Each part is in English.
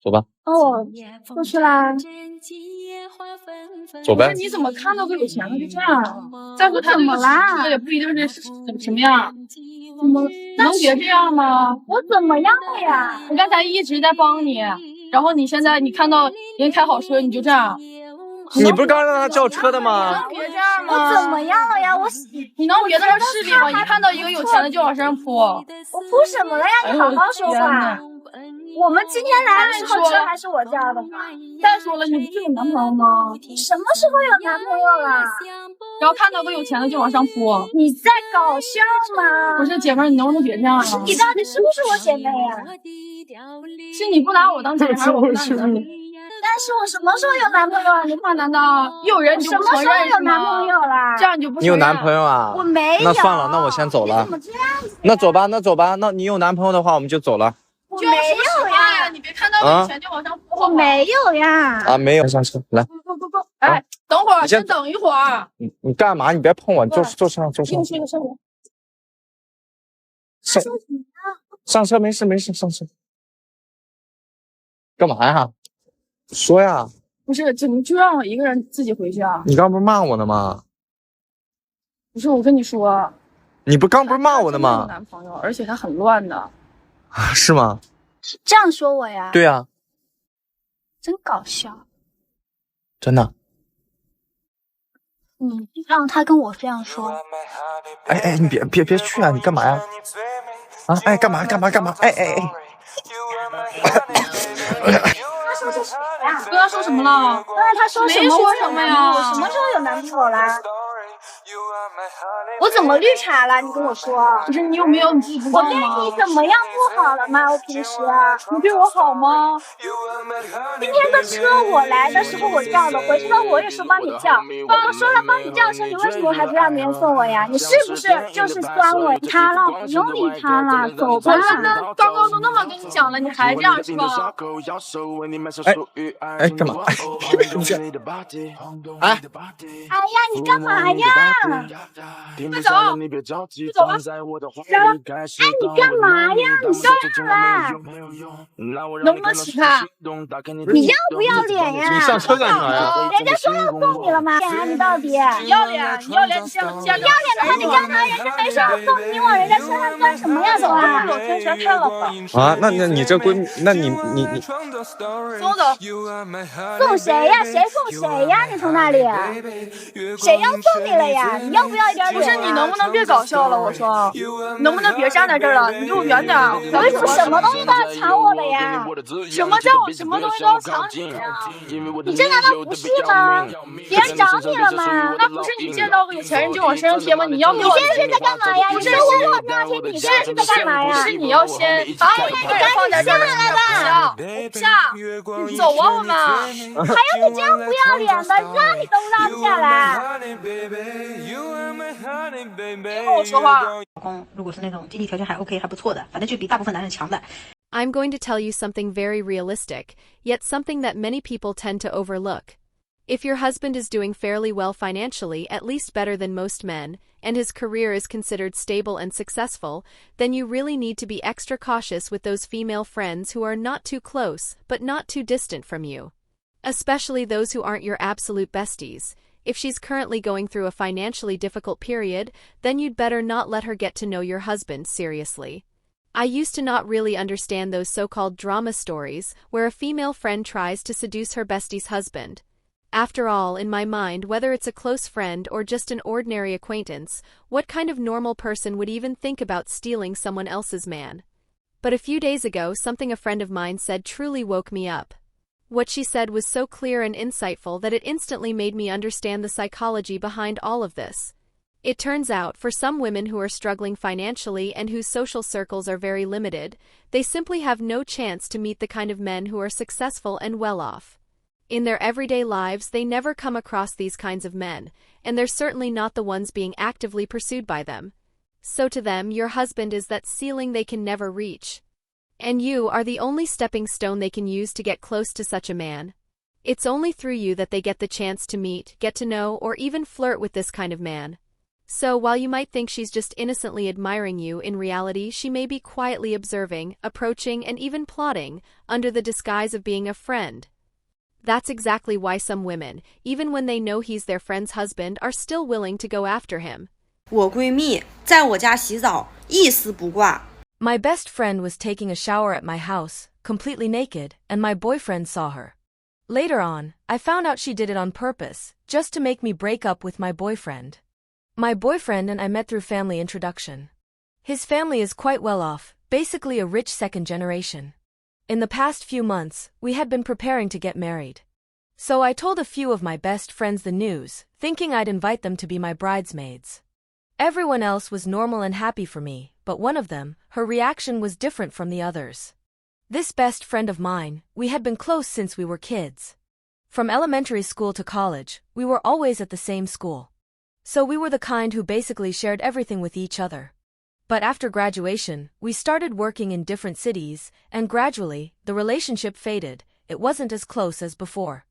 走吧。哦，过去啦。走呗。你怎么看到个有钱的就这样啊？再说他怎么啦？这也不一定是什么样。怎么能别这样吗？我怎么样了呀？我刚才一直在帮你，然后你现在你看到人开好车你就这样。你不是刚让他叫车的吗？能别这样吗？我怎么样了呀？你能别在这势利吗？一看到一个有钱的就往身上扑。我扑什么了呀？你好好说话。我们今天来的时候车还是我叫的吧？再说了，你不是有男朋友吗？你什么时候有男朋友了？然后看到个有钱的就往上扑。你在搞笑吗？不是姐妹儿，你能不能别这样啊？你到底是不是我姐妹呀？是你不拿我当姐妹还是我不拿你当姐妹？但是我什么时候有男朋友啊？你话难道有人你就不承认什么时候有男朋友啦？这样你就不承认？你有男朋友啊？我没有。那算了，那我先走了。你怎么这样子？那走吧，那走吧。那你有男朋友的话，我们就走了。我没有呀，你别看到有钱就往上扑。我没有呀。啊，没有。上车来。不，哎，等会儿，先等一会儿。你干嘛？你别碰我，坐上。上车，没事，上车。干嘛呀？说呀。不是，怎么就让我一个人自己回去啊？你刚不是骂我呢吗？不是，我跟你说，你刚不是骂我呢吗？有男朋友，而且他很乱的。啊，是吗？这样说我呀？对呀。真搞笑。真的。让他跟我这样说。哎，你别去啊！你干嘛呀？啊，哎，干嘛？哎。哥他说什么了？他说什么？没说什么呀？我什么时候有男朋友啦？我怎么绿茶了？你跟我说。不是你有没有你自己不知道吗？我对你怎么样不好了吗？我平时你对我好吗？今天的车我来的时候我叫的，回去了我也说帮你叫。我说了帮你叫车，你为什么还不让别人送我呀？你是不是就是酸我？他了，不用理他了，走吧。那刚刚都那么跟你讲了，你还这样是吧？哎，干嘛？哎呀，你干嘛呀？快走，不走了。哎，你干嘛呀？你这样啦？能不能起开？你要不要脸呀？你上车干啥呀？人家说要送你了吗？你到底？你要脸，你要脸，你这样要脸的话，你叫他，人家没说要送你，往人家身上钻什么呀？走啊！我天全开了吧？啊，那你这闺蜜，那你送我走。送谁呀？谁送谁呀？你从那里？谁要送你了呀？你要不要一点脸？不是你能不能别搞笑了？我说，你能不能别站在这儿了？你离我远点。为什么什么东西都要抢我的呀？什么叫什么东西都要抢你呀？你这难道不是吗？别人找你了吗？那不是你见到个有钱人就往身上贴吗？你要给我？你现在是在干嘛呀？你说我往身上贴，你现在是在干嘛呀？是你要先把我一个人放在这儿吧。下，走啊我们！还有你这样不要脸的，让你都拉不下来。别跟我说话。老公如果是那种经济条件还 OK 还不错的，反正就比大部分男人强的。 I'm going to tell you something very realistic, yet something that many people tend to overlook. If your husband is doing fairly well financially, at least better than most men, and his career is considered stable and successful, then you really need to be extra cautious with those female friends who are not too close, but not too distant from you. Especially those who aren't your absolute besties. If she's currently going through a financially difficult period, then you'd better not let her get to know your husband seriously. I used to not really understand those so-called drama stories, where a female friend tries to seduce her bestie's husband. After all, in my mind, whether it's a close friend or just an ordinary acquaintance, what kind of normal person would even think about stealing someone else's man? But a few days ago, something a friend of mine said truly woke me up. What she said was so clear and insightful that it instantly made me understand the psychology behind all of this. It turns out, for some women who are struggling financially and whose social circles are very limited, they simply have no chance to meet the kind of men who are successful and well off. In their everyday lives, they never come across these kinds of men, and they're certainly not the ones being actively pursued by them. So to them, your husband is that ceiling they can never reach. And you are the only stepping stone they can use to get close to such a man. It's only through you that they get the chance to meet, get to know, or even flirt with this kind of man. So while you might think she's just innocently admiring you, in reality she may be quietly observing, approaching, and even plotting, under the disguise of being a friend. That's exactly why some women, even when they know he's their friend's husband, are still willing to go after him. 我闺蜜在我家洗澡，一丝不挂。 My best friend was taking a shower at my house, completely naked, and my boyfriend saw her. Later on, I found out she did it on purpose, just to make me break up with my boyfriend. My boyfriend and I met through family introduction. His family is quite well off, basically a rich second generation. In the past few months, we had been preparing to get married. So I told a few of my best friends the news, thinking I'd invite them to be my bridesmaids. Everyone else was normal and happy for me, but one of them, her reaction was different from the others. This best friend of mine, we had been close since we were kids. From elementary school to college, we were always at the same school. So we were the kind who basically shared everything with each other. But after graduation, we started working in different cities, and gradually, the relationship faded. It wasn't as close as before.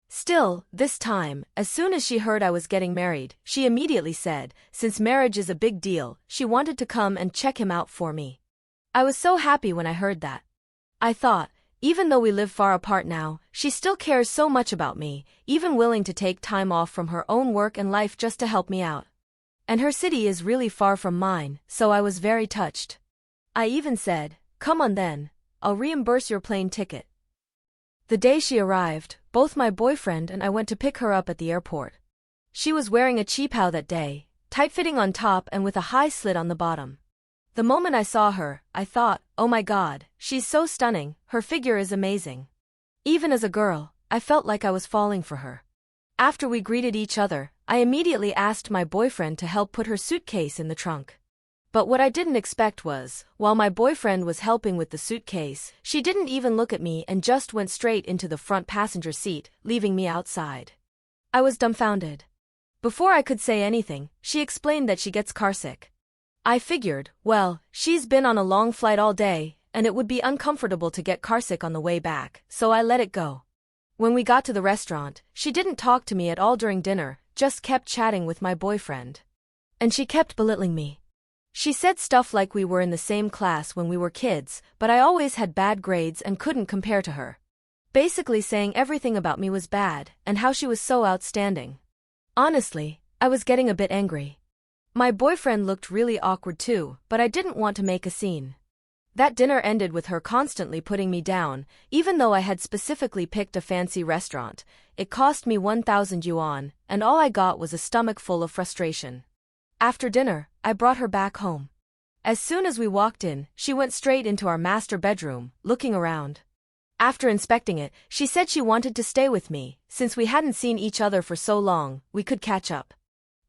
Still, this time, as soon as she heard I was getting married, she immediately said, since marriage is a big deal, she wanted to come and check him out for me. I was so happy when I heard that. I thought, even though we live far apart now, she still cares so much about me, even willing to take time off from her own work and life just to help me out. And her city is really far from mine, so I was very touched. I even said, come on then, I'll reimburse your plane ticket. The day she arrived, both my boyfriend and I went to pick her up at the airport. She was wearing a cheapao that day, tight-fitting on top and with a high slit on the bottom. The moment I saw her, I thought, oh my god, she's so stunning, her figure is amazing. Even as a girl, I felt like I was falling for her. After we greeted each other, I immediately asked my boyfriend to help put her suitcase in the trunk. But what I didn't expect was, while my boyfriend was helping with the suitcase, she didn't even look at me and just went straight into the front passenger seat, leaving me outside. I was dumbfounded. Before I could say anything, she explained that she gets carsick. I figured, well, she's been on a long flight all day, and it would be uncomfortable to get carsick on the way back, so I let it go. When we got to the restaurant, she didn't talk to me at all during dinner, just kept chatting with my boyfriend. And she kept belittling me. She said stuff like we were in the same class when we were kids, but I always had bad grades and couldn't compare to her. Basically saying everything about me was bad, and how she was so outstanding. Honestly, I was getting a bit angry. My boyfriend looked really awkward too, but I didn't want to make a scene. That dinner ended with her constantly putting me down, even though I had specifically picked a fancy restaurant. It cost me 1,000 yuan, and all I got was a stomach full of frustration. After dinner, I brought her back home. As soon as we walked in, she went straight into our master bedroom, looking around. After inspecting it, she said she wanted to stay with me, since we hadn't seen each other for so long, we could catch up.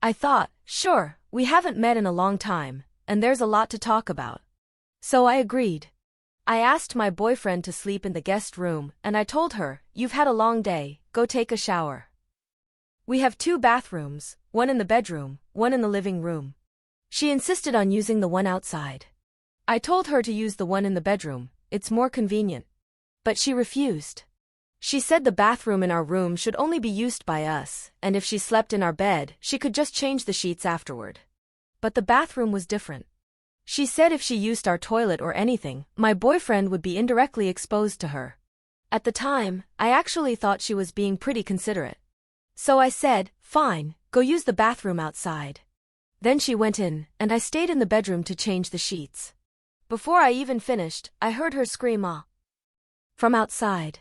I thought, sure, we haven't met in a long time, and there's a lot to talk about. So I agreed. I asked my boyfriend to sleep in the guest room, and I told her, you've had a long day, go take a shower. We have 2 bathrooms, one in the bedroom, one in the living room. She insisted on using the one outside. I told her to use the one in the bedroom, it's more convenient. But she refused. She said the bathroom in our room should only be used by us, and if she slept in our bed, she could just change the sheets afterward. But the bathroom was different. She said if she used our toilet or anything, my boyfriend would be indirectly exposed to her. At the time, I actually thought she was being pretty considerate. So I said, fine, go use the bathroom outside. Then she went in, and I stayed in the bedroom to change the sheets. Before I even finished, I heard her scream ah from outside.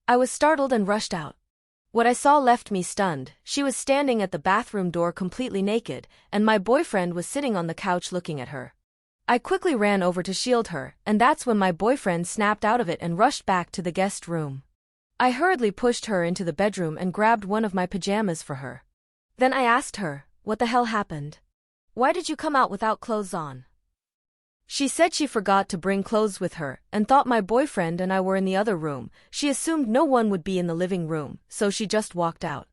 I was startled and rushed out. What I saw left me stunned. She was standing at the bathroom door completely naked, and my boyfriend was sitting on the couch looking at her. I quickly ran over to shield her, and that's when my boyfriend snapped out of it and rushed back to the guest room. I hurriedly pushed her into the bedroom and grabbed one of my pajamas for her. Then I asked her, what the hell happened? Why did you come out without clothes on? She said she forgot to bring clothes with her, and thought my boyfriend and I were in the other room. She assumed no one would be in the living room, so she just walked out.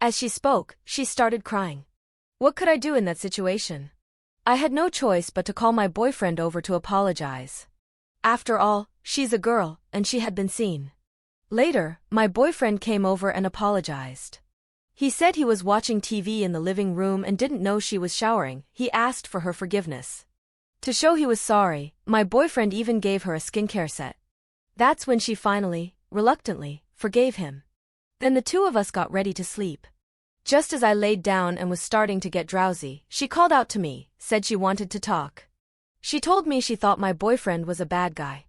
As she spoke, she started crying. What could I do in that situation? I had no choice but to call my boyfriend over to apologize. After all, she's a girl, and she had been seen. Later, my boyfriend came over and apologized. He said he was watching TV in the living room and didn't know she was showering. He asked for her forgiveness. To show he was sorry, my boyfriend even gave her a skincare set. That's when she finally, reluctantly, forgave him. Then the two of us got ready to sleep. Just as I laid down and was starting to get drowsy, she called out to me, said she wanted to talk. She told me she thought my boyfriend was a bad guy.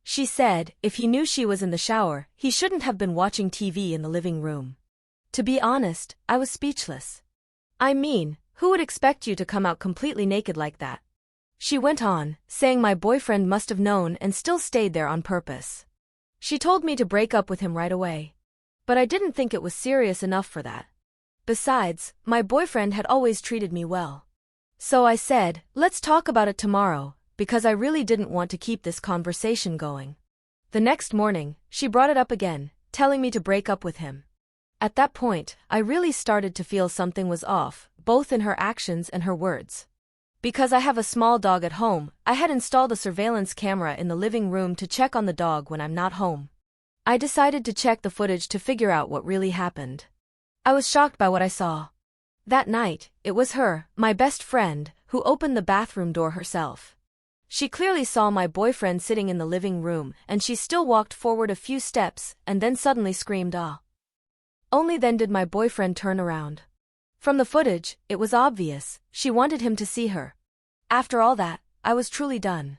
She said, if he knew she was in the shower, he shouldn't have been watching TV in the living room. To be honest, I was speechless. I mean, who would expect you to come out completely naked like that? She went on, saying my boyfriend must have known and still stayed there on purpose. She told me to break up with him right away. But I didn't think it was serious enough for that. Besides, my boyfriend had always treated me well. So I said, let's talk about it tomorrow, because I really didn't want to keep this conversation going. The next morning, she brought it up again, telling me to break up with him. At that point, I really started to feel something was off, both in her actions and her words. Because I have a small dog at home, I had installed a surveillance camera in the living room to check on the dog when I'm not home. I decided to check the footage to figure out what really happened. I was shocked by what I saw. That night, it was her, my best friend, who opened the bathroom door herself. She clearly saw my boyfriend sitting in the living room, and she still walked forward a few steps and then suddenly screamed, "Ah!" Only then did my boyfriend turn around. From the footage, it was obvious, she wanted him to see her. After all that, I was truly done.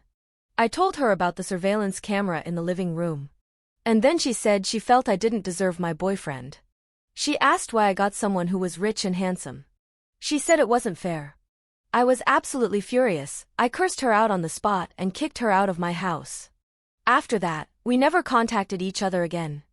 I told her about the surveillance camera in the living room. And then she said she felt I didn't deserve my boyfriend. She asked why I got someone who was rich and handsome. She said it wasn't fair. I was absolutely furious. I cursed her out on the spot and kicked her out of my house. After that, we never contacted each other again.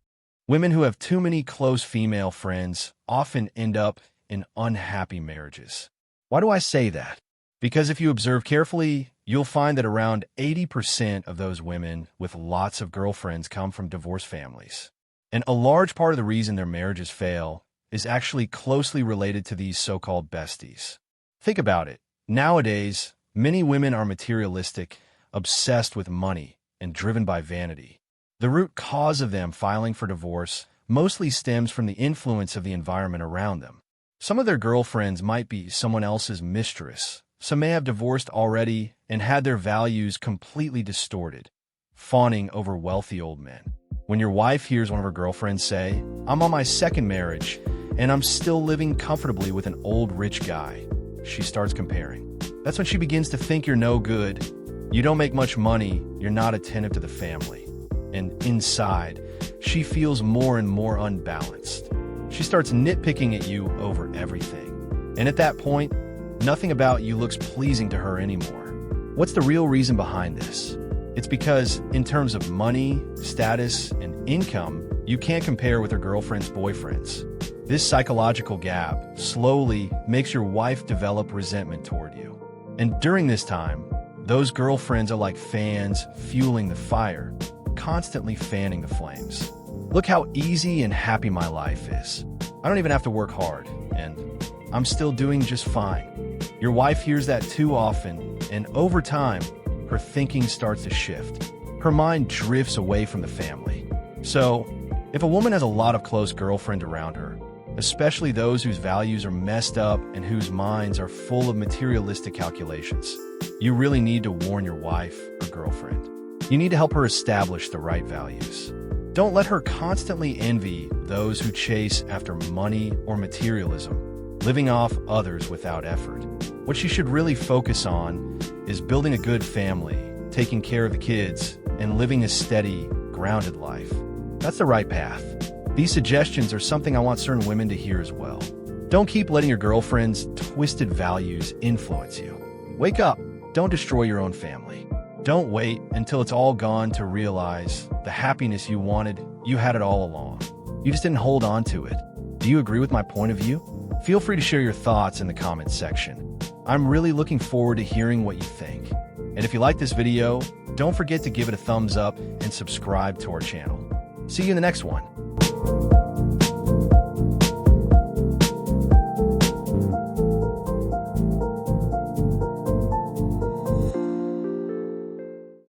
Women who have too many close female friends often end up in unhappy marriages. Why do I say that? Because if you observe carefully, you'll find that around 80% of those women with lots of girlfriends come from divorced families. And a large part of the reason their marriages fail is actually closely related to these so-called besties. Think about it. Nowadays, many women are materialistic, obsessed with money, and driven by vanity. The root cause of them filing for divorce mostly stems from the influence of the environment around them. Some of their girlfriends might be someone else's mistress. Some may have divorced already and had their values completely distorted, fawning over wealthy old men. When your wife hears one of her girlfriends say, "I'm on my second marriage, and I'm still living comfortably with an old rich guy," she starts comparing. That's when she begins to think you're no good. You don't make much money, you're not attentive to the family. And inside, she feels more and more unbalanced. She starts nitpicking at you over everything. And at that point, nothing about you looks pleasing to her anymore. What's the real reason behind this? It's because, in terms of money, status, and income, you can't compare with her girlfriend's boyfriends. This psychological gap slowly makes your wife develop resentment toward you. And during this time, those girlfriends are like fans fueling the fire, constantly fanning the flames. Look how easy and happy my life is. I don't even have to work hard, and I'm still doing just fine. Your wife hears that too often, and over time, her thinking starts to shift. Her mind drifts away from the family. So, if a woman has a lot of close girlfriends around her, especially those whose values are messed up and whose minds are full of materialistic calculations, you really need to warn your wife or girlfriend. You need to help her establish the right values. Don't let her constantly envy those who chase after money or materialism, living off others without effort. What she should really focus on is building a good family, taking care of the kids, and living a steady, grounded life. That's the right path. These suggestions are something I want certain women to hear as well. Don't keep letting your girlfriend's twisted values influence you. Wake up. Don't destroy your own family. Don't wait until it's all gone to realize the happiness you wanted, you had it all along. You just didn't hold on to it. Do you agree with my point of view? Feel free to share your thoughts in the comments section. I'm really looking forward to hearing what you think. And if you like this video, don't forget to give it a thumbs up and subscribe to our channel. See you in the next one.